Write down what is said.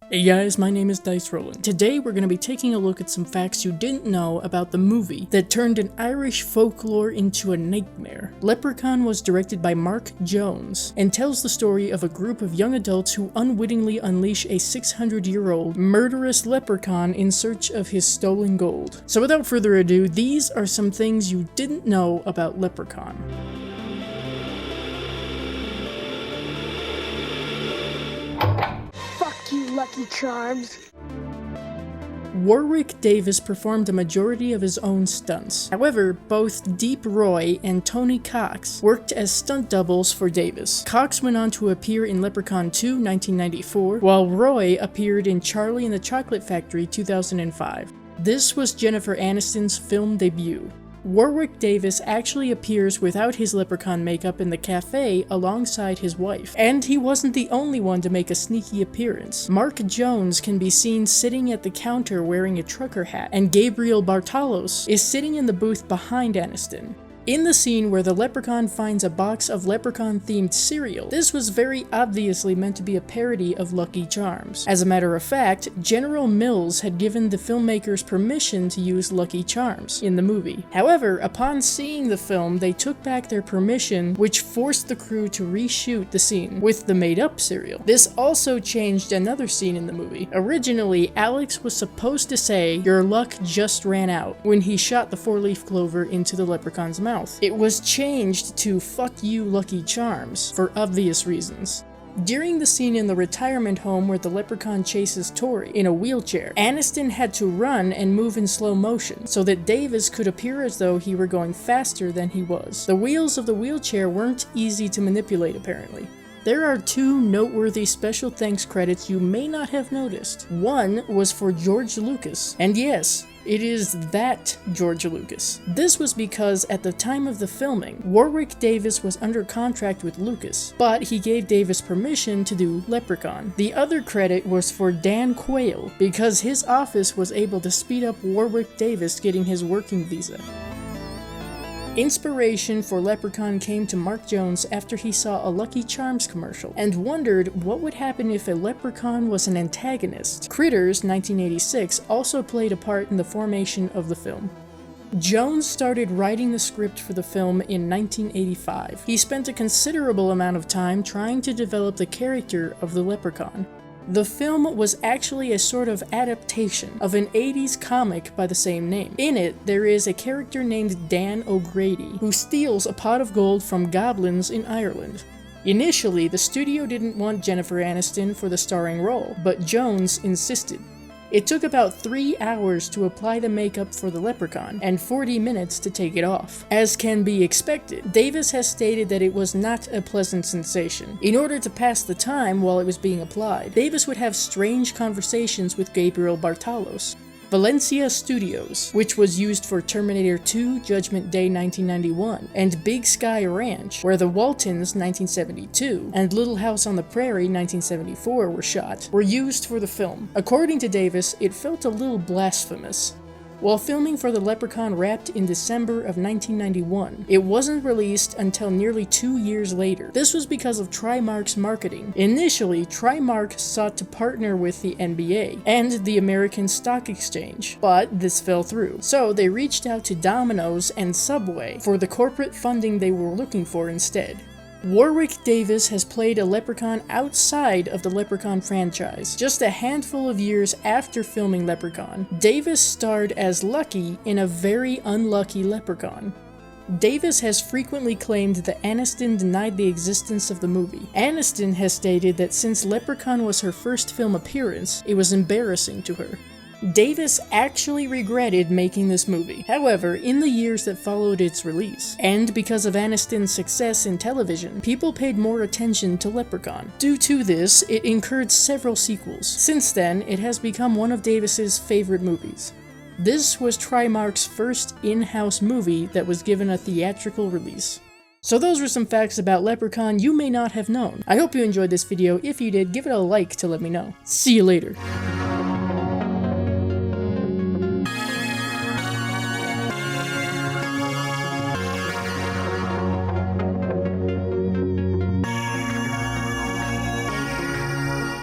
Hey guys, my name is Dice Rollin'. Today we're going to be taking a look at some facts you didn't know about the movie that turned an Irish folklore into a nightmare. Leprechaun was directed by Mark Jones and tells the story of a group of young adults who unwittingly unleash a 600-year-old murderous leprechaun in search of his stolen gold. So without further ado, these are some things you didn't know about Leprechaun. Lucky Charms. Warwick Davis performed a majority of his own stunts. However, both Deep Roy and Tony Cox worked as stunt doubles for Davis. Cox went on to appear in Leprechaun 2, 1994, while Roy appeared in Charlie and the Chocolate Factory 2005. This was Jennifer Aniston's film debut. Warwick Davis actually appears without his leprechaun makeup in the cafe alongside his wife. And he wasn't the only one to make a sneaky appearance. Mark Jones can be seen sitting at the counter wearing a trucker hat, and Gabriel Bartalos is sitting in the booth behind Aniston. In the scene where the leprechaun finds a box of leprechaun-themed cereal, this was very obviously meant to be a parody of Lucky Charms. As a matter of fact, General Mills had given the filmmakers permission to use Lucky Charms in the movie. However, upon seeing the film, they took back their permission, which forced the crew to reshoot the scene with the made-up cereal. This also changed another scene in the movie. Originally, Alex was supposed to say, "Your luck just ran out," when he shot the four-leaf clover into the leprechaun's mouth. It was changed to "Fuck you, Lucky Charms," for obvious reasons. During the scene in the retirement home where the leprechaun chases Tori in a wheelchair, Aniston had to run and move in slow motion so that Davis could appear as though he were going faster than he was. The wheels of the wheelchair weren't easy to manipulate, apparently. There are two noteworthy special thanks credits you may not have noticed. One was for George Lucas, and yes, it is that George Lucas. This was because at the time of the filming, Warwick Davis was under contract with Lucas, but he gave Davis permission to do Leprechaun. The other credit was for Dan Quayle, because his office was able to speed up Warwick Davis getting his working visa. Inspiration for Leprechaun came to Mark Jones after he saw a Lucky Charms commercial and wondered what would happen if a leprechaun was an antagonist. Critters 1986 also played a part in the formation of the film. Jones started writing the script for the film in 1985. He spent a considerable amount of time trying to develop the character of the leprechaun. The film was actually a sort of adaptation of an 80s comic by the same name. In it, there is a character named Dan O'Grady, who steals a pot of gold from goblins in Ireland. Initially, the studio didn't want Jennifer Aniston for the starring role, but Jones insisted. It took about 3 hours to apply the makeup for the leprechaun, and 40 minutes to take it off. As can be expected, Davis has stated that it was not a pleasant sensation. In order to pass the time while it was being applied, Davis would have strange conversations with Gabriel Bartalos. Valencia Studios, which was used for Terminator 2, Judgment Day 1991, and Big Sky Ranch, where The Waltons 1972 and Little House on the Prairie 1974 were shot, were used for the film. According to Davis, it felt a little blasphemous. While filming for The Leprechaun wrapped in December of 1991, it wasn't released until nearly 2 years later. This was because of Trimark's marketing. Initially, Trimark sought to partner with the NBA and the American Stock Exchange, but this fell through. So they reached out to Dominos and Subway for the corporate funding they were looking for instead. Warwick Davis has played a leprechaun outside of the Leprechaun franchise. Just a handful of years after filming Leprechaun, Davis starred as Lucky in A Very Unlucky Leprechaun. Davis has frequently claimed that Aniston denied the existence of the movie. Aniston has stated that since Leprechaun was her first film appearance, it was embarrassing to her. Davis actually regretted making this movie. However, in the years that followed its release, and because of Aniston's success in television, people paid more attention to Leprechaun. Due to this, it incurred several sequels. Since then, it has become one of Davis's favorite movies. This was Trimark's first in-house movie that was given a theatrical release. So those were some facts about Leprechaun you may not have known. I hope you enjoyed this video. If you did, give it a like to let me know. See you later.